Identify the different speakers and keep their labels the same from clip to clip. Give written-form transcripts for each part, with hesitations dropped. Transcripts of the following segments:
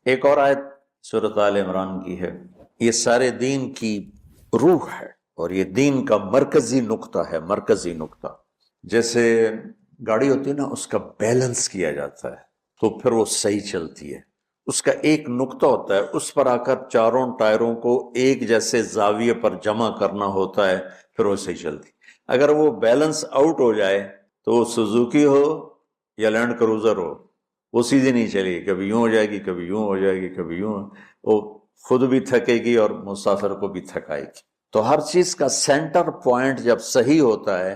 Speaker 1: ایک اور آیت سورۃ آل عمران کی ہے، یہ سارے دین کی روح ہے اور یہ دین کا مرکزی نقطہ ہے، مرکزی نقطہ۔ جیسے گاڑی ہوتی ہے نا، اس کا بیلنس کیا جاتا ہے تو پھر وہ صحیح چلتی ہے۔ اس کا ایک نقطہ ہوتا ہے، اس پر آ کر چاروں ٹائروں کو ایک جیسے زاویے پر جمع کرنا ہوتا ہے، پھر وہ صحیح چلتی۔ اگر وہ بیلنس آؤٹ ہو جائے تو وہ سوزوکی ہو یا لینڈ کروزر ہو، وہ سیدھی نہیں چلے گی، کبھی یوں ہو جائے گی، کبھی یوں ہو جائے گی، کبھی یوں، وہ خود بھی تھکے گی اور مسافر کو بھی تھکائے گی۔ تو ہر چیز کا سینٹر پوائنٹ جب صحیح ہوتا ہے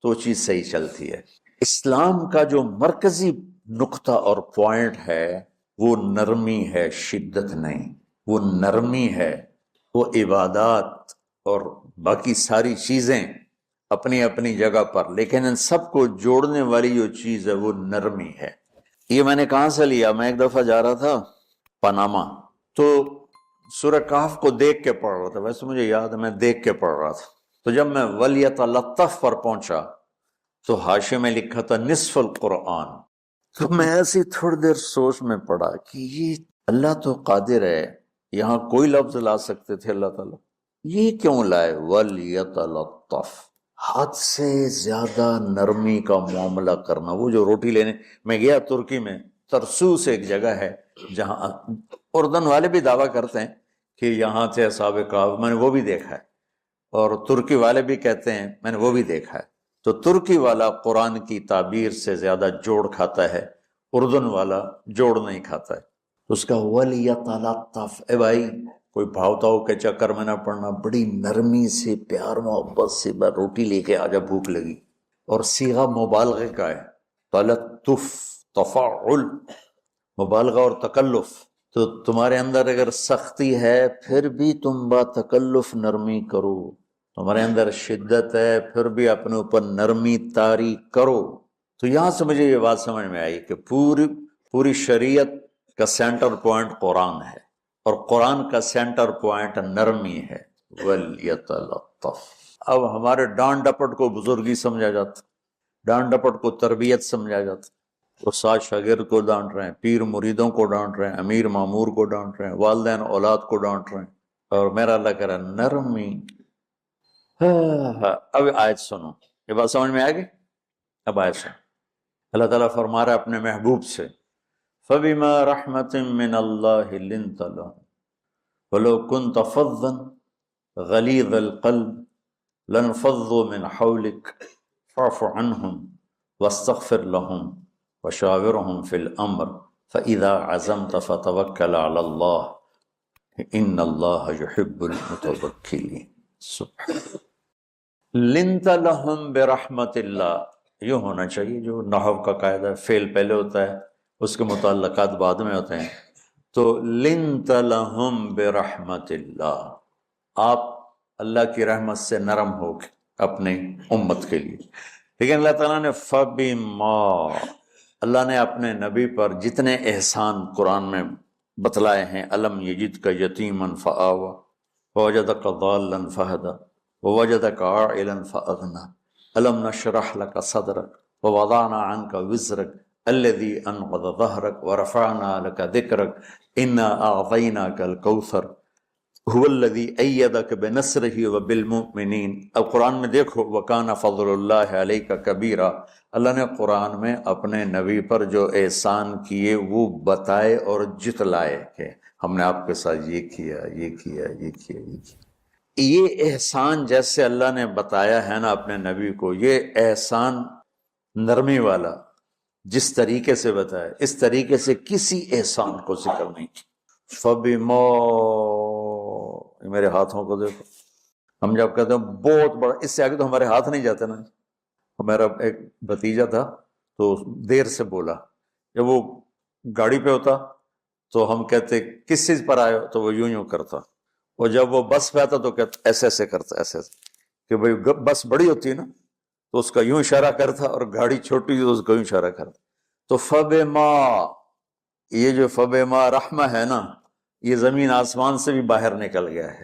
Speaker 1: تو وہ چیز صحیح چلتی ہے۔ اسلام کا جو مرکزی نقطہ اور پوائنٹ ہے وہ نرمی ہے، شدت نہیں، وہ نرمی ہے۔ وہ عبادات اور باقی ساری چیزیں اپنی اپنی جگہ پر، لیکن ان سب کو جوڑنے والی جو چیز ہے وہ نرمی ہے۔ یہ میں نے کہاں سے لیا؟ میں ایک دفعہ جا رہا تھا پاناما، تو سورہ کہف کو دیکھ کے پڑھ رہا تھا، ویسے مجھے یاد ہے میں دیکھ کے پڑھ رہا تھا۔ تو جب میں وَلْيَتَلَطَّفْ پر پہنچا تو حاشیے میں لکھا تھا نصف القرآن۔ تو میں ایسی تھوڑی دیر سوچ میں پڑا کہ یہ اللہ تو قادر ہے، یہاں کوئی لفظ لا سکتے تھے اللہ تعالیٰ، یہ کیوں لائے وَلْيَتَلَطَّفْ؟ حد سے زیادہ نرمی کا معاملہ کرنا۔ وہ جو روٹی لینے میں گیا ترکی میں، ترسوس ایک جگہ ہے جہاں اردن والے بھی دعویٰ کرتے ہیں کہ یہاں تھے اصحاب کہف، میں نے وہ بھی دیکھا ہے، اور ترکی والے بھی کہتے ہیں میں نے وہ بھی دیکھا ہے۔ تو ترکی والا قرآن کی تعبیر سے زیادہ جوڑ کھاتا ہے، اردن والا جوڑ نہیں کھاتا ہے۔ اس کا وَلْيَتَلَطَّفْ، اے بھائی کوئی بھاؤتاؤ کے چکر میں نہ پڑنا، بڑی نرمی سے پیار محبت سے بس روٹی لے کے آجا، بھوک لگی۔ اور صیغہ مبالغے کا ہے، تلطف، تفاعل، مبالغہ اور تکلف۔ تو تمہارے اندر اگر سختی ہے پھر بھی تم با تکلف نرمی کرو، تمہارے اندر شدت ہے پھر بھی اپنے اوپر نرمی طاری کرو۔ تو یہاں سے مجھے یہ بات سمجھ میں آئی کہ پوری شریعت کا سینٹر پوائنٹ قرآن ہے، اور قرآن کا سینٹر پوائنٹ نرمی ہے، وَلْيَتَلَطَّفْ۔ اب ہمارے ڈانٹ ڈپٹ کو بزرگی سمجھا جاتا، ڈانٹ ڈپٹ کو تربیت سمجھا جاتا۔ استاد شاگرد کو ڈانٹ رہے ہیں، پیر مریدوں کو ڈانٹ رہے ہیں، امیر مامور کو ڈانٹ رہے ہیں، والدین اولاد کو ڈانٹ رہے ہیں، اور میرا اللہ کہہ رہا ہے نرمی۔ اب آیت سنو، یہ بات سمجھ میں آئے گی؟ اب آیت سنو، اللہ تعالیٰ فرما رہا ہے اپنے محبوب سے، فَبِمَا رَحْمَةٍ مِّنَ اللَّهِ لِنْتَ لَهُمْ وَلَوْ كُنْتَ فَظًّا غَلِيظَ الْقَلْبِ لَانفَضُّوا مِنْ حَوْلِكَ فَاعْفُ عَنْهُمْ وَاسْتَغْفِرْ لَهُمْ وَشَاوِرْهُمْ فِي الْأَمْرِ فَإِذَا عَزَمْتَ فَتَوَكَّلْ عَلَى اللَّهِ إِنَّ اللَّهَ يُحِبُّ الْمُتَوَكِّلِينَ۔ سبحان لِنْتَ لَهُمْ بِرَحْمَةِ اللَّهِ، یوں ہونا چاہیے، جو نحو کا قاعدہ ہے، فعل پہلے ہوتا ہے، اس کے متعلقات بعد میں ہوتے ہیں۔ تو لِنْتَ لَهُمْ بِرَحْمَةِ اللَّهِ، آپ اللہ کی رحمت سے نرم ہو کے اپنے امت کے لیے۔ لیکن اللہ تعالیٰ نے فَبِمَا، اللہ نے اپنے نبی پر جتنے احسان قرآن میں بتلائے ہیں، أَلَمْ يَجِدْكَ يَتِيمًا فَآوَى وَوَجَدَكَ ضَالًّا فَهَدَى وَوَجَدَكَ عَائِلًا فَأَغْنَى أَلَمْ نَشْرَحْ لَكَ صَدْرَكَ وَوَضَعْنَا عَنْكَ وِزْرَكَ الَّذِي أَنْقَضَ ظَهْرَكَ وَرَفَعْنَا لَكَ ذِكْرَكَ إِنَّا أَعْطَيْنَاكَ الْكَوْثَرَ هُوَ الَّذِي أَيَّدَكَ بِنَصْرِهِ وَبِالْمُؤْمِنِينَ۔ اب قرآن میں دیکھو، وَكَانَ فَضْلُ اللَّهِ عَلَيْكَ كَبِيرًا، اللہ نے قرآن میں اپنے نبی پر جو احسان کیے وہ بتائے اور جتلائے کہ ہم نے آپ کے ساتھ یہ کیا، یہ کیا، یہ کیا، یہ کیا۔ یہ احسان جیسے اللہ نے بتایا ہے نا اپنے نبی کو، یہ احسان نرمی والا جس طریقے سے بتایا، اس طریقے سے کسی احسان کو ذکر نہیں کی۔ فَبِمَا، میرے ہاتھوں کو دیکھو، ہم جب کہتے ہیں بہت بڑا، اس سے آگے تو ہمارے ہاتھ نہیں جاتے نا۔ میرا ایک بھتیجا تھا تو دیر سے بولا، جب وہ گاڑی پہ ہوتا تو ہم کہتے کس چیز پر آئے ہو، تو وہ یوں یوں کرتا، اور جب وہ بس پہ آتا تو کہتا ایسے ایسے کرتا، ایسے ایسے، کہ بھئی بس بڑی ہوتی ہے نا تو اس کا یوں اشارہ کرتا، اور گاڑی چھوٹی تو اس کا یوں اشارہ کرتا۔ تو فَبِمَا، یہ جو فَبِمَا رحمہ ہے نا، یہ زمین آسمان سے بھی باہر نکل گیا ہے،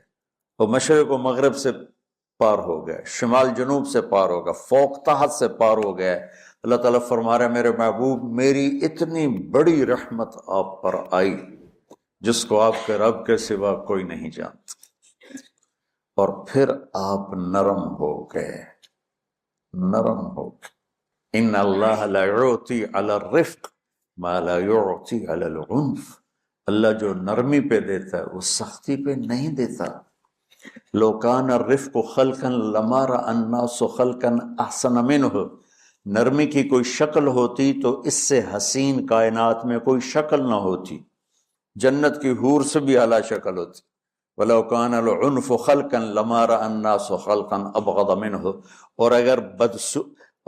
Speaker 1: اور مشرق و مغرب سے پار ہو گیا، شمال جنوب سے پار ہو گیا، فوق تحت سے پار ہو گیا ہے۔ اللہ تعالیٰ فرما رہے ہیں میرے محبوب، میری اتنی بڑی رحمت آپ پر آئی جس کو آپ کے رب کے سوا کوئی نہیں جانتا. اور پھر آپ نرم ہو گئے، نرم ہو گئے. ان اللہ لا یعطی علی الرفق ما لا یعطی علی العنف. اللہ جو نرمی پہ دیتا ہے وہ سختی پہ نہیں دیتا. لو کان الرفق خلقا لما رأى الناس خلقا احسن منہ. نرمی کی کوئی شکل ہوتی تو اس سے حسین کائنات میں کوئی شکل نہ ہوتی. جنت کی حور سے بھی اعلیٰ شکل ہوتی. وَلَوْ كَانَ الْعُنْفُ خَلْقًا لَمَا رَأَى النَّاسُ خَلْقًا أَبْغَضَ مِنْهُ.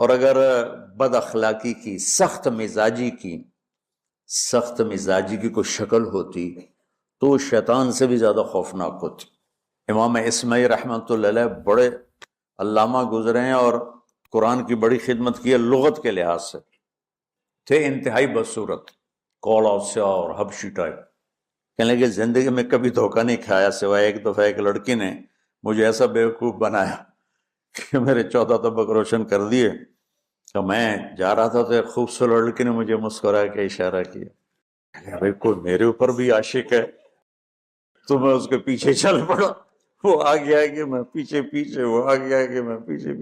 Speaker 1: اور اگر بد اخلاقی کی، سخت مزاجی کی کوئی شکل ہوتی تو شیطان سے بھی زیادہ خوفناک ہوتی. امام اسمعی رحمۃ اللہ علیہ بڑے علامہ گزرے ہیں اور قرآن کی بڑی خدمت کی ہے لغت کے لحاظ سے. تھے انتہائی بدصورت، کوڑا سیاہ اور حبشی ٹائپ. کہنے لگے زندگی میں کبھی دھوکہ نہیں کھایا سوائے ایک دفعہ ایک لڑکی نے مجھے ایسا بیوقوف بنایا کہ میرے 14 طبق روشن کر دیے. کہ میں جا رہا تھا تو ایک خوبصورت لڑکی نے مجھے مسکرا کے اشارہ کیا، بھائی کوئی میرے اوپر بھی عاشق ہے. تو میں اس کے پیچھے چل پڑا، وہ آگے آگے میں پیچھے، وہ آگے آگے میں پیچھے.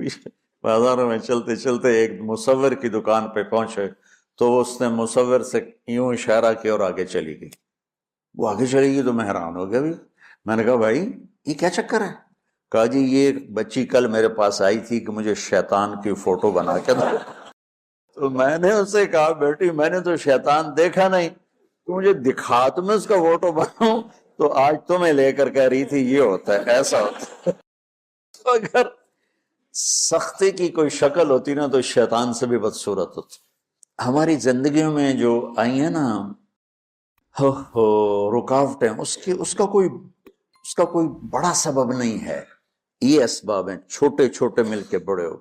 Speaker 1: بازاروں میں چلتے چلتے ایک مصور کی دکان پہ پہنچے تو اس نے مصور سے یوں اشارہ کیا اور آگے چلی گئی. وہ آگے چلی گئی تو میں حیران ہو گیا. بھی میں نے کہا بھائی یہ کیا چکر ہے؟ کہا جی یہ بچی کل میرے پاس آئی تھی کہ مجھے شیطان کی فوٹو بنا کے دو. تو میں نے اس سے کہا بیٹی میں نے تو شیطان دیکھا نہیں، تو مجھے دکھا تو میں اس کا فوٹو بناؤں. تو آج تمہیں لے کر کہہ رہی تھی یہ ہوتا ہے، ایسا ہوتا ہے. تو اگر سختی کی کوئی شکل ہوتی نا تو شیطان سے بھی بدصورت ہوتی. ہماری زندگیوں میں جو آئی ہیں نا رکاوٹیں، اس کا کوئی بڑا سبب نہیں ہے. یہ اسباب ہیں چھوٹے چھوٹے مل کے بڑے ہو.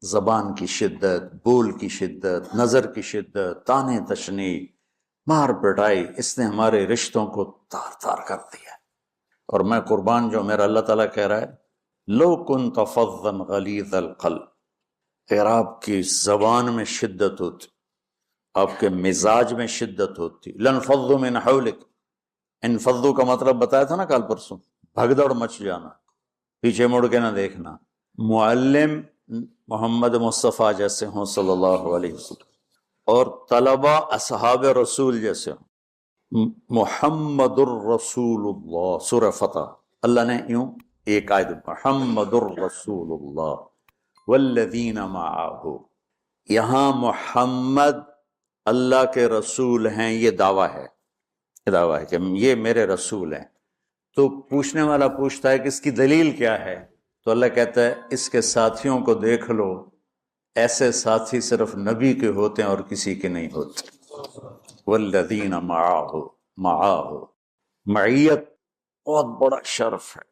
Speaker 1: زبان کی شدت، بول کی شدت، نظر کی شدت، تانے تشنی، مار پٹائی، اس نے ہمارے رشتوں کو تار تار کر دیا. اور میں قربان جو میرا اللہ تعالیٰ کہہ رہا ہے لو کنت فظا غلیظ القلب. اگر آپ کی زبان میں شدت ہوتی، آپ کے مزاج میں شدت ہوتی، لانفضوا من حولک. انفضوا کا مطلب بتایا تھا نا کل پرسوں، بھگدڑ مچ جانا، پیچھے مڑ کے نہ دیکھنا. معلم محمد مصطفیٰ جیسے ہوں صلی اللہ علیہ وسلم، اور طلبہ اصحاب رسول جیسے ہوں. محمد الرسول اللہ، سورہ فتح اللہ نے یوں ایک آیت محمد الرسول اللہ والذین معہ. یہاں محمد اللہ کے رسول ہیں، یہ دعویٰ ہے کہ یہ میرے رسول ہیں. تو پوچھنے والا پوچھتا ہے کہ اس کی دلیل کیا ہے؟ تو اللہ کہتا ہے اس کے ساتھیوں کو دیکھ لو، ایسے ساتھی صرف نبی کے ہوتے ہیں اور کسی کے نہیں ہوتے. والذین معاہ، معیت بہت بڑا شرف ہے.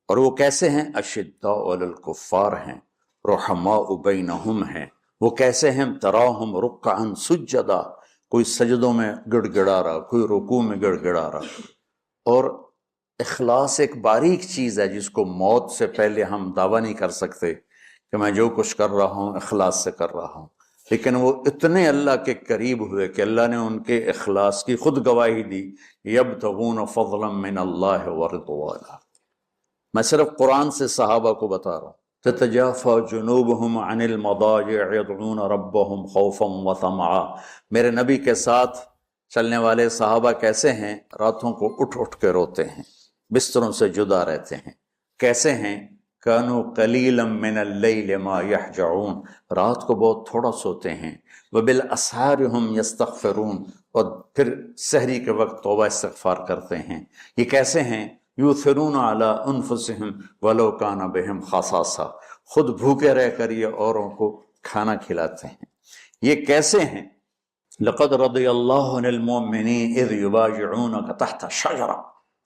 Speaker 1: اور وہ کیسے ہیں؟ اشداء علی الکفار ہیں، رحماء بینہم ہیں. وہ کیسے ہیں؟ تراہم رکعا سجدا، کوئی سجدوں میں گڑ گڑا رہا، کوئی رکوع میں گڑ گڑا رہا. اور اخلاص ایک باریک چیز ہے جس کو موت سے پہلے ہم دعویٰ نہیں کر سکتے کہ میں جو کچھ کر رہا ہوں اخلاص سے کر رہا ہوں. لیکن وہ اتنے اللہ کے قریب ہوئے کہ اللہ نے ان کے اخلاص کی خود گواہی دی. یبتغون فضلا من اللہ ورضوانا. میں صرف قرآن سے صحابہ کو بتا رہا ہوں. تتجافى جنوبهم عن المضاجع يدعون ربهم خوفا وطمعا. میرے نبی کے ساتھ چلنے والے صحابہ کیسے ہیں؟ راتوں کو اٹھ اٹھ کے روتے ہیں، بستروں سے جدا رہتے ہیں. کیسے ہیں؟ كانوا قليلا من الليل ما يهجعون. رات کو بہت تھوڑا سوتے ہیں. وبالاسحار هم يستغفرون. اور پھر سحری کے وقت توبہ استغفار کرتے ہیں. یہ کیسے ہیں؟ یؤثرون علی انفسهم ولو کان بهم خصاصہ. خود بھوکے رہ کر یہ اوروں کو کھانا کھلاتے ہیں. یہ کیسے ہیں؟ لقد رضی اللہ عن المؤمنین اذ یبایعونک تحت الشجرہ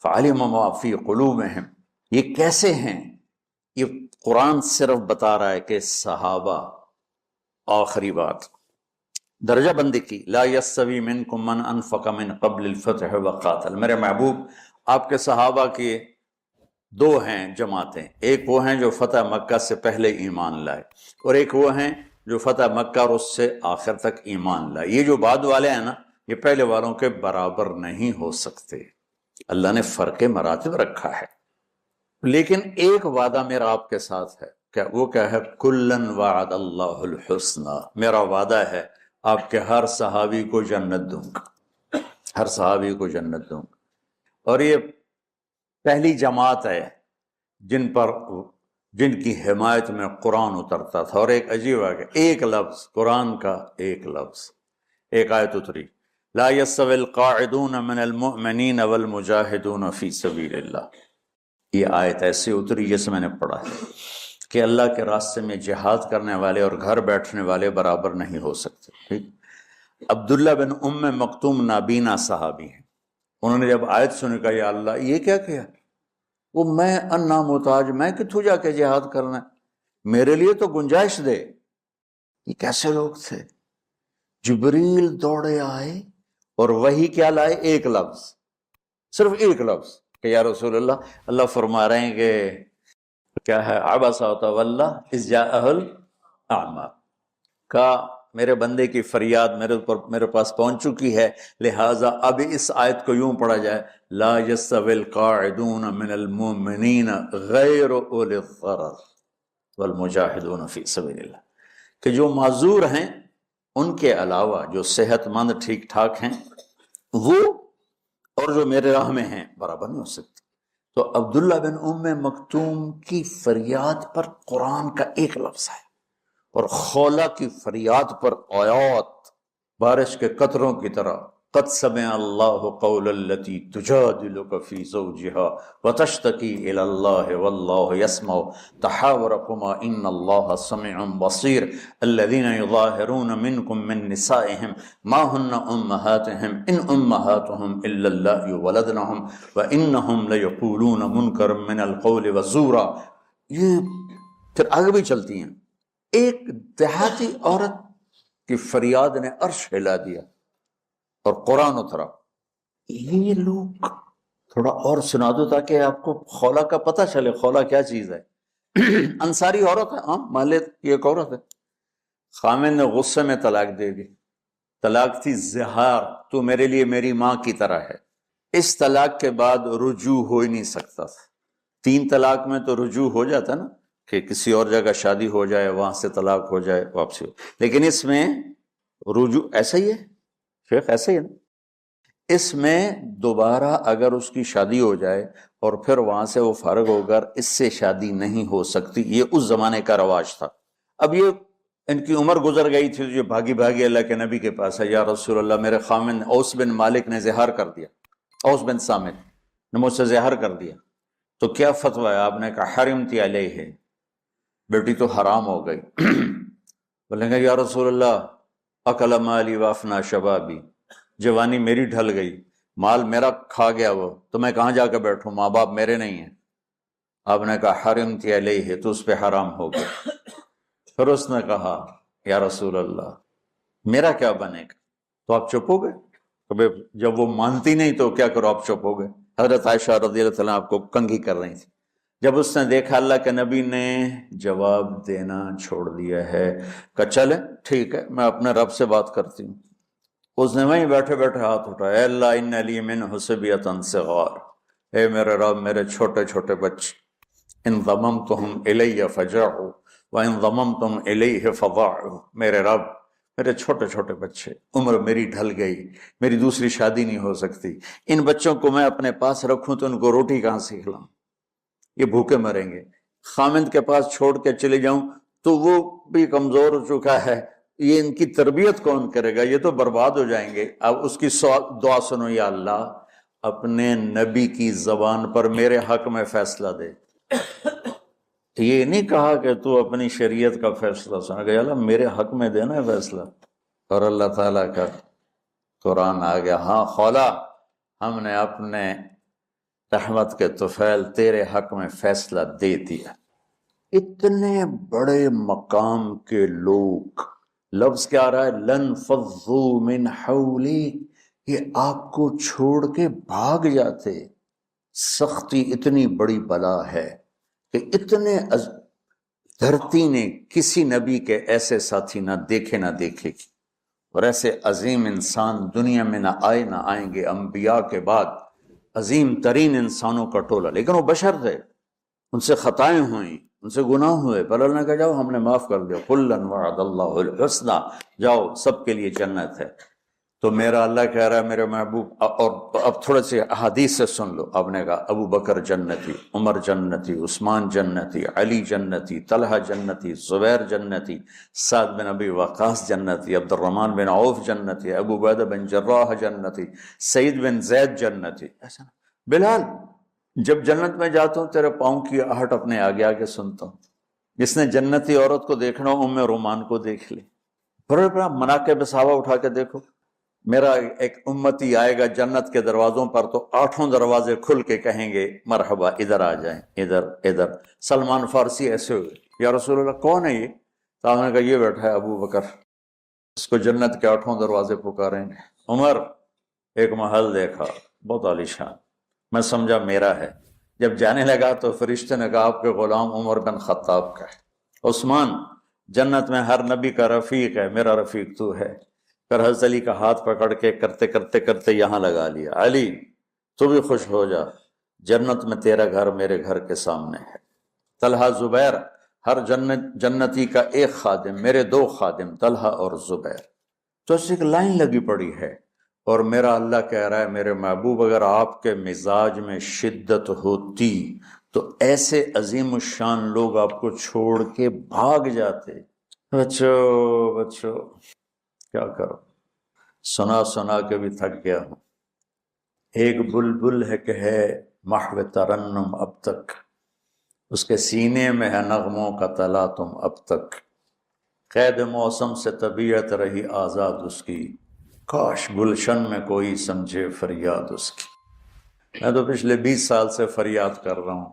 Speaker 1: فعلم ما فی قلوبهم. یہ کیسے ہیں؟ یہ قرآن صرف بتا رہا ہے کہ صحابہ. آخری بات درجہ بندی کی. لا یستوی منکم من انفق من قبل الفتح وقاتل. میرے محبوب آپ کے صحابہ کے دو ہیں جماعتیں. ایک وہ ہیں جو فتح مکہ سے پہلے ایمان لائے، اور ایک وہ ہیں جو فتح مکہ اور اس سے آخر تک ایمان لائے. یہ جو بعد والے ہیں نا، یہ پہلے والوں کے برابر نہیں ہو سکتے. اللہ نے فرق مراتب رکھا ہے، لیکن ایک وعدہ میرا آپ کے ساتھ ہے، وہ کیا ہے؟ کلن وعد اللہ الحسنى، میرا وعدہ ہے آپ کے ہر صحابی کو جنت دوں گا، ہر صحابی کو جنت دوں گا۔ اور یہ پہلی جماعت ہے جن کی حمایت میں قرآن اترتا تھا۔ اور ایک عجیب ہے، ایک لفظ قرآن کا، ایک لفظ، ایک آیت اتری، لا يستوي القاعدون من المؤمنین والمجاہدون فی سبیل اللہ۔ یہ آیت ایسی اتری جیسے میں نے پڑھا ہے کہ اللہ کے راستے میں جہاد کرنے والے اور گھر بیٹھنے والے برابر نہیں ہو سکتے۔ ٹھیک، عبداللہ بن ام مکتوم نابینا صحابی ہیں، انہوں نے جب آیت سنی کہا یا اللہ یہ کیا کیا؟ وہ میں انا محتاج، میں کتوں جا کے جہاد کرنا ہے، میرے لیے تو گنجائش دے۔ یہ کیسے لوگ تھے؟ جبریل دوڑے آئے اور وہی کیا لائے؟ ایک لفظ، صرف ایک لفظ کہ یا رسول اللہ، اللہ فرما رہے ہیں کہ کیا ہے؟ عبس وتولی اذ جاءہ الاعمى، کا میرے بندے کی فریاد میرے پاس پہنچ چکی ہے، لہٰذا اب اس آیت کو یوں پڑھا جائے، لا يستوي القاعدون من المؤمنین غیر اولی الضرر والمجاہدون فی سبیل اللہ، کہ جو معذور ہیں ان کے علاوہ جو صحت مند ٹھیک ٹھاک ہیں وہ اور جو میرے راہ میں ہیں برابر نہیں ہو سکتے۔ تو عبداللہ بن ام مکتوم کی فریاد پر قرآن کا ایک لفظ ہے، اور خولہ کی فریاد پر آیات بارش کے قطروں کی طرح، قد سمع اللہ قول التی تجادلک فی زوجها وتشتکی الی اللہ واللہ یسمع تحاورکما ان اللہ سمیع بصیر الذین یظاہرون منکم من نسائہم ما ہن امہاتہم ان امہاتہم الا اللہ ولدنہم وانہم لیقولون منکرا من القول وزورا۔ یہ پھر آگے بھی چلتی ہیں، ایک دیہاتی عورت کی فریاد نے عرش ہلا دیا اور قرآن اترا۔ یہ لوگ تھوڑا اور سنا دو تاکہ آپ کو خولہ کا پتہ چلے، خولہ کیا چیز ہے۔ انصاری عورت ہے، ہاں محلے کی ایک عورت ہے، خامن نے غصے میں طلاق دے دی، طلاق تھی زہار، تو میرے لیے میری ماں کی طرح ہے۔ اس طلاق کے بعد رجوع ہو ہی نہیں سکتا تھا۔ 3 طلاق میں تو رجوع ہو جاتا نا، کہ کسی اور جگہ شادی ہو جائے، وہاں سے طلاق ہو جائے، واپسی ہو، لیکن اس میں رجوع ایسا ہی ہے شیخ، ایسا ہی ہے نا، اس میں دوبارہ اگر اس کی شادی ہو جائے اور پھر وہاں سے وہ فارغ ہو کر اس سے شادی نہیں ہو سکتی، یہ اس زمانے کا رواج تھا۔ اب یہ ان کی عمر گزر گئی تھی، جو بھاگی بھاگی اللہ کے نبی کے پاس ہے، یا رسول اللہ میرے خامن اوس بن مالک نے زہار کر دیا، اوس بن صامت نے مجھ سے زہار کر دیا، تو کیا فتویٰ ہے؟ آپ نے کہا حرمتی علیہ ہے، بیٹی تو حرام ہو گئی۔ بولیں گے یا رسول اللہ اکل مالی وافنا شبابی، جوانی میری ڈھل گئی، مال میرا کھا گیا وہ، تو میں کہاں جا کے بیٹھوں، ماں باپ میرے نہیں ہیں۔ آپ نے کہا حرمتی علیہ، تو اس پہ حرام ہو گیا۔ پھر اس نے کہا یا رسول اللہ میرا کیا بنے گا؟ تو آپ چپ ہو گئے؟ تو جب وہ مانتی نہیں تو کیا کرو، آپ چپ ہو گئے۔ حضرت عائشہ رضی اللہ تعالیٰ آپ کو کنگھی کر رہی تھی، جب اس نے دیکھا اللہ کے نبی نے جواب دینا چھوڑ دیا ہے کہ چلے ٹھیک ہے میں اپنے رب سے بات کرتی ہوں، اس نے وہیں بیٹھے بیٹھے ہاتھ اٹھایا، اے اللہ ان لی منہ صبیۃ صغار، اے میرے رب میرے چھوٹے چھوٹے بچے، ان ضممتہم الی فجعوا وان ضممتم الیہ فضاعوا، میرے رب میرے چھوٹے چھوٹے بچے، عمر میری ڈھل گئی، میری دوسری شادی نہیں ہو سکتی، ان بچوں کو میں اپنے پاس رکھوں تو ان کو روٹی کہاں سے کھلاؤں، یہ بھوکے مریں گے، خامند کے پاس چھوڑ کے چلے جاؤں تو وہ بھی کمزور ہو چکا ہے، یہ ان کی تربیت کون کرے گا، یہ تو برباد ہو جائیں گے۔ اب اس کی دعا سنو، یا اللہ اپنے نبی کی زبان پر میرے حق میں فیصلہ دے۔ یہ نہیں کہا کہ تو اپنی شریعت کا فیصلہ سنا، کہ اللہ میرے حق میں دینا ہے فیصلہ، اور اللہ تعالیٰ کا قرآن آ گیا، ہاں خولا ہم نے اپنے رحمت کے طفیل تیرے حق میں فیصلہ دے دیا۔ اتنے بڑے مقام کے لوگ، لفظ کیا آ رہا ہے، لن فضوا من حولی، یہ آپ کو چھوڑ کے بھاگ جاتے۔ سختی اتنی بڑی بلا ہے کہ اتنے دھرتی نے کسی نبی کے ایسے ساتھی نہ دیکھے نہ دیکھے گی، اور ایسے عظیم انسان دنیا میں نہ آئے نہ آئیں گے انبیاء کے بعد۔ عظیم ترین انسانوں کا ٹولہ، لیکن وہ بشر تھے، ان سے خطائیں ہوئیں، ان سے گناہ ہوئے، پر اللہ نے کہا جاؤ ہم نے معاف کر دیا، کلا وعد اللہ الحسنی، جاؤ سب کے لیے جنت ہے۔ تو میرا اللہ کہہ رہا ہے میرے محبوب، اور اب تھوڑے سے احادیث سے سن لو۔ آپ نے کہا ابو بکر جنتی، عمر جنتی، عثمان جنتی، علی جنتی، طلحہ جنتی، زبیر جنتی، سعد بن ابی وقاص جنتی، عبد الرحمن بن عوف جنتی، ابو عبیدہ بن جراح جنتی، سعید بن زید جنتی۔ ایسا بلال جب جنت میں جاتا ہوں تیرے پاؤں کی آہٹ اپنے آگے آگے سنتا ہوں۔ جس نے جنتی عورت کو دیکھنا ہو ام رومان کو دیکھ لے، بڑے بڑا مناقب صحابہ اٹھا کے دیکھو۔ میرا ایک امتی آئے گا جنت کے دروازوں پر تو 8 دروازے کھل کے کہیں گے مرحبا، ادھر آ جائیں، ادھر ادھر۔ سلمان فارسی ایسے ہوئے، یا رسول اللہ کون ہے یہ؟ تو آپ نے کہا یہ بیٹھا ہے ابو بکر، اس کو جنت کے 8 دروازے پکاریں گے۔ عمر ایک محل دیکھا بہت عالیشان، میں سمجھا میرا ہے۔ جب جانے لگا تو فرشتے نے کہا آپ کے غلام عمر بن خطاب کا ہے۔ عثمان جنت میں ہر نبی کا رفیق ہے، میرا رفیق تو ہے۔ پھر حضرت علی کا ہاتھ پکڑ کے کرتے کرتے کرتے یہاں لگا لیا، علی تو بھی خوش ہو جا، جنت میں تیرا گھر میرے گھر کے سامنے ہے۔ طلحہ زبیر، ہر جنتی کا ایک خادم، میرے 2 خادم طلحہ اور زبیر۔ تو اس ایک لائن لگی پڑی ہے، اور میرا اللہ کہہ رہا ہے میرے محبوب اگر آپ کے مزاج میں شدت ہوتی تو ایسے عظیم الشان لوگ آپ کو چھوڑ کے بھاگ جاتے۔ بچو کیا کرو، سنا سنا کے بھی تھک گیا ہوں۔ ایک بلبل ہے کہ ہے محو ترنم اب تک، اس کے سینے میں ہے نغموں کا تلا تم اب تک، قید موسم سے طبیعت رہی آزاد اس کی، کاش گلشن میں کوئی سمجھے فریاد اس کی۔ میں تو پچھلے 20 سال سے فریاد کر رہا ہوں،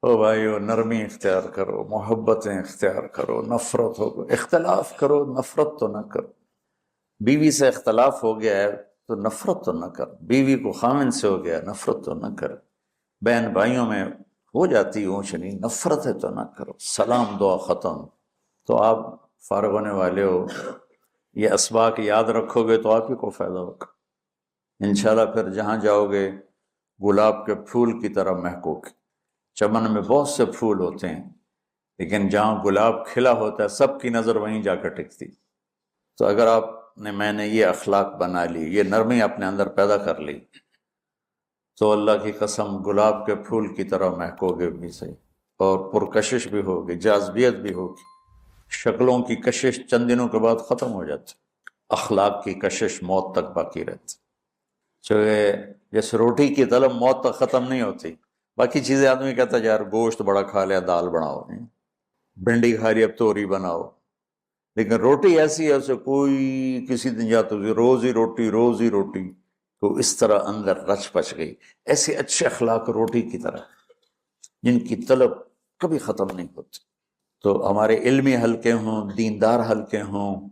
Speaker 1: او بھائیو نرمی اختیار کرو، محبتیں اختیار کرو، نفرت ہو اختلاف کرو، نفرت تو نہ کرو۔ بیوی سے اختلاف ہو گیا ہے تو نفرت تو نہ کر، بیوی کو خامن سے ہو گیا نفرت تو نہ کر، بہن بھائیوں میں ہو جاتی اونچ نہیں، نفرت ہے تو نہ کرو، سلام دعا ختم۔ تو آپ فارغ ہونے والے ہو، یہ اسباق یاد رکھو گے تو آپ ہی کو فائدہ ہوگا انشاءاللہ۔ پھر جہاں جاؤ گے گلاب کے پھول کی طرح مہکو گے۔ چمن میں بہت سے پھول ہوتے ہیں، لیکن جہاں گلاب کھلا ہوتا ہے سب کی نظر وہیں جا کر ٹکتی۔ تو اگر آپ نے میں نے یہ اخلاق بنا لی، یہ نرمی اپنے اندر پیدا کر لی، تو اللہ کی قسم گلاب کے پھول کی طرح مہکو گے بھی صحیح، اور پرکشش بھی ہوگی، جاذبیت بھی ہوگی۔ شکلوں کی کشش چند دنوں کے بعد ختم ہو جاتی، اخلاق کی کشش موت تک باقی رہتی۔ جیسے روٹی کی طلب موت تک ختم نہیں ہوتی، باقی چیزیں آدمی کہتا ہے یار گوشت بڑا کھا لیا، دال بناؤ، بھنڈی کھا لی اب توری بناؤ، لیکن روٹی ایسی ہے اسے کوئی کسی دن جاتا روز ہی روٹی روز ہی روٹی، تو اس طرح اندر رچ پچ گئی۔ ایسے اچھے اخلاق روٹی کی طرح جن کی طلب کبھی ختم نہیں ہوتی۔ تو ہمارے علمی حلقے ہوں، دیندار حلقے ہوں،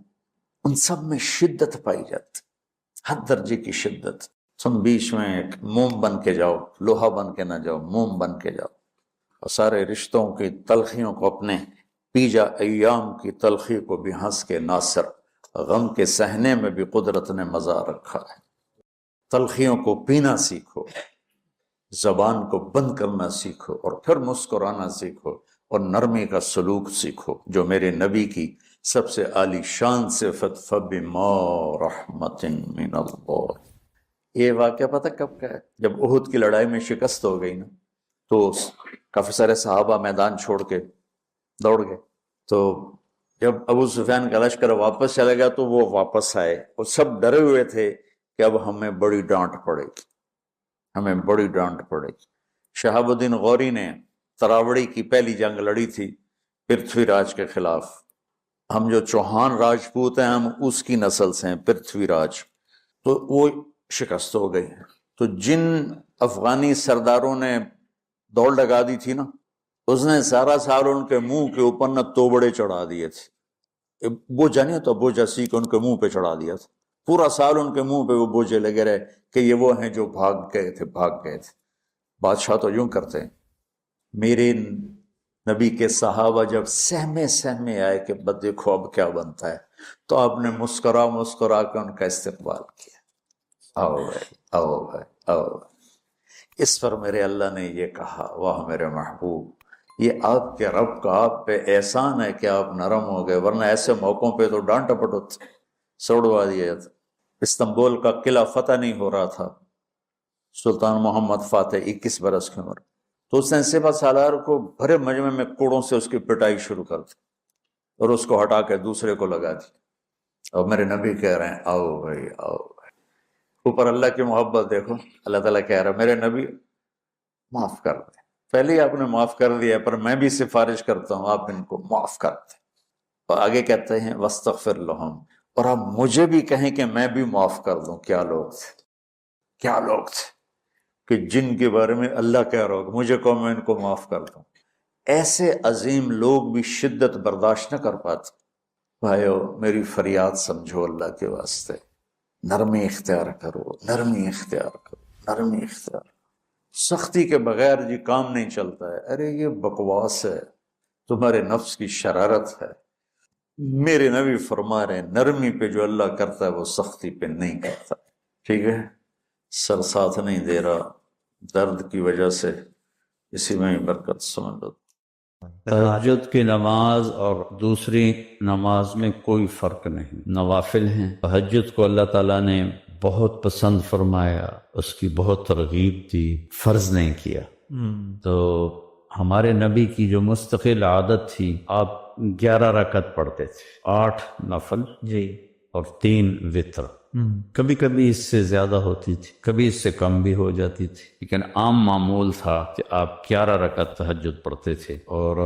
Speaker 1: ان سب میں شدت پائی جاتی، ہر درجے کی شدت۔ تم بیچ میں ایک موم بن کے جاؤ، لوہا بن کے نہ جاؤ، موم بن کے جاؤ، اور سارے رشتوں کی تلخیوں کو اپنے پی جا، ایام کی تلخی کو بھی ہنس کے ناصر، غم کے سہنے میں بھی قدرت نے مزہ رکھا ہے۔ تلخیوں کو پینا سیکھو، زبان کو بند کرنا سیکھو، اور پھر مسکرانا سیکھو، اور نرمی کا سلوک سیکھو جو میرے نبی کی سب سے عالی شان صفت فَبِمَا رَحْمَةٍ مِّنَ اللَّهِ۔ یہ واقعہ پتہ کب کا ہے؟ جب احد کی لڑائی میں شکست ہو گئی نا، تو کافی سارے صحابہ میدان چھوڑ کے دوڑ گئے۔ تو جب ابو سفیان کا لشکر واپس چلا گیا تو وہ واپس آئے، اور سب ڈرے ہوئے تھے کہ اب ہمیں بڑی ڈانٹ پڑے گی، ہمیں بڑی ڈانٹ پڑے گی۔ شہاب الدین غوری نے تراوڑی کی پہلی جنگ لڑی تھی پرتھوی راج کے خلاف۔ ہم جو چوہان راجپوت ہیں ہم اس کی نسل سے ہیں، پرتھوی راج، تو وہ شکست ہو گئی۔ تو جن افغانی سرداروں نے دوڑ لگا دی تھی نا، اس نے سارا سال ان کے منہ کے اوپر نہ توبڑے چڑھا دیے تھے، بوجھا نہیں ہوتا، بوجھا سی کے ان کے منہ پہ چڑھا دیا تھا، پورا سال ان کے منہ پہ وہ بوجھے لگے رہے کہ یہ وہ ہیں جو بھاگ گئے تھے۔ بادشاہ تو یوں کرتے ہیں۔ میرے نبی کے صحابہ جب سہمے آئے کہ بس دیکھو اب کیا بنتا ہے، تو آپ نے مسکرا کے ان کا استقبال کیا، آؤ بھائی آؤ بھائی آؤ بھائی۔ اس پر میرے اللہ نے یہ کہا واہ میرے محبوب، یہ آپ کے رب کا آپ پہ احسان ہے کہ آپ نرم ہو گئے، ورنہ ایسے موقعوں پہ تو ڈانٹ ٹپٹ ہوتے، سوڑوا دیا جاتا۔ استنبول کا قلعہ فتح نہیں ہو رہا تھا، سلطان محمد فاتح 21 برس کی عمر، تو اس نے سپہ سالار کو بھرے مجمع میں کوڑوں سے اس کی پٹائی شروع کر دی اور اس کو ہٹا کے دوسرے کو لگا دی۔ اور میرے نبی کہہ رہے ہیں آؤ بھائی آؤ بھائی، اوپر اللہ کی محبت دیکھو، اللہ تعالیٰ کہہ رہا ہے میرے نبی معاف کر دیں، پہلے ہی آپ نے معاف کر دیا، پر میں بھی سفارش کرتا ہوں آپ ان کو معاف کر دیں۔ اور آگے کہتے ہیں وَاسْتَغْفِرْ لَهُمْ، اور آپ مجھے بھی کہیں کہ میں بھی معاف کر دوں۔ کیا لوگ تھے، کیا لوگ تھے کہ جن کے بارے میں اللہ کہہ رہا ہو مجھے کہو میں ان کو معاف کر دوں۔ ایسے عظیم لوگ بھی شدت برداشت نہ کر پاتے۔ بھائیو میری فریاد سمجھو اللہ کے واسطے، نرمی اختیار کرو، نرمی اختیار کرو، نرمی اختیار کرو۔ سختی کے بغیر جی کام نہیں چلتا ہے، ارے یہ بکواس ہے، تمہارے نفس کی شرارت ہے۔ میرے نبی فرما رہے ہیں نرمی پہ جو اللہ کرتا ہے وہ سختی پہ نہیں کرتا۔ ٹھیک ہے، سر ساتھ نہیں دے رہا درد کی وجہ سے، اسی میں ہی برکت سمجھ لو۔
Speaker 2: تہجد کی نماز اور دوسری نماز میں کوئی فرق نہیں، نوافل ہیں۔ تہجد کو اللہ تعالیٰ نے بہت پسند فرمایا، اس کی بہت ترغیب دی، فرض نہیں کیا۔ تو ہمارے نبی کی جو مستقل عادت تھی، آپ 11 رکعت پڑھتے تھے، 8 نفل جی اور 3 وتر۔ کبھی کبھی اس سے زیادہ ہوتی تھی، کبھی اس سے کم بھی ہو جاتی تھی، لیکن عام معمول تھا کہ آپ 11 رکعت تہجد پڑھتے تھے۔ اور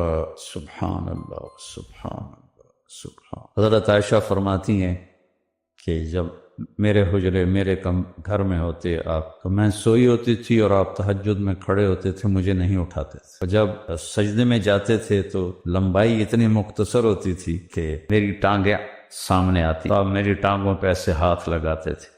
Speaker 2: سبحان اللہ سبحان اللہ سبحان۔ حضرت عائشہ فرماتی ہیں کہ جب میرے حجرے میرے گھر میں ہوتے آپ، تو میں سوئی ہوتی تھی اور آپ تہجد میں کھڑے ہوتے تھے، مجھے نہیں اٹھاتے تھے۔ اور جب سجدے میں جاتے تھے تو لمبائی اتنی مختصر ہوتی تھی کہ میری ٹانگیں سامنے آتی، تو آپ میری ٹانگوں پہ ایسے ہاتھ لگاتے تھے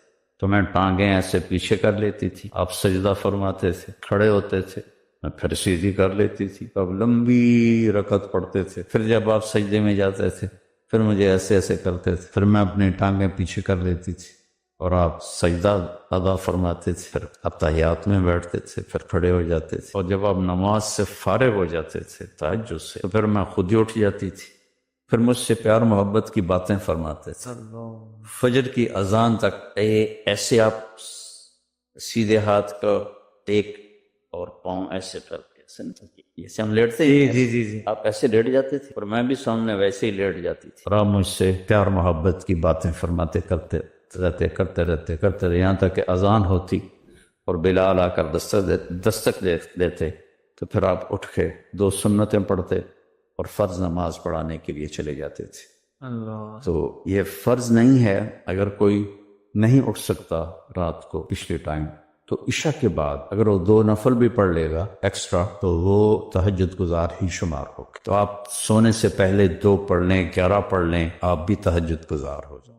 Speaker 2: تو میں ٹانگیں ایسے پیچھے کر لیتی تھی، آپ سجدہ فرماتے تھے، کھڑے ہوتے تھے، میں پھر سیدھی کر لیتی تھی، اب لمبی رکعت پڑھتے تھے۔ پھر جب آپ سجدے میں جاتے تھے پھر مجھے ایسے ایسے کرتے تھے، پھر میں اپنی ٹانگیں پیچھے کر لیتی تھی اور آپ سجدہ ادا فرماتے تھے، پھر اتحیات میں بیٹھتے تھے، پھر کھڑے ہو جاتے تھے، اور جب آپ نماز سے فارغ ہو جاتے تھے تہجد سے، تو پھر میں خود ہی اٹھ جاتی تھی، پھر مجھ سے پیار محبت کی باتیں فرماتے تھے۔ فجر کی اذان تک ایسے آپ سیدھے ہاتھ کا ٹیک اور پاؤں ایسے کر کے، جیسے ہم لیٹتے ہیں آپ ایسے لیٹ جاتے تھے اور میں بھی سامنے ویسے ہی لیٹ جاتی تھی، اور آپ مجھ سے پیار محبت کی باتیں فرماتے کرتے رہتے یہاں تک کہ اذان ہوتی اور بلال آ کر دستک دیتے، تو پھر آپ اٹھ کے 2 سنتیں پڑھتے اور فرض نماز پڑھانے کے لیے چلے جاتے تھے۔ اللہ، تو یہ فرض نہیں ہے، اگر کوئی نہیں اٹھ سکتا رات کو پچھلے ٹائم، تو عشاء کے بعد اگر وہ 2 نفل بھی پڑھ لے گا ایکسٹرا تو وہ تہجد گزار ہی شمار ہوگا۔ تو آپ سونے سے پہلے 2 پڑھ لیں، 11 پڑھ لیں، آپ بھی تہجد گزار ہو جائیں۔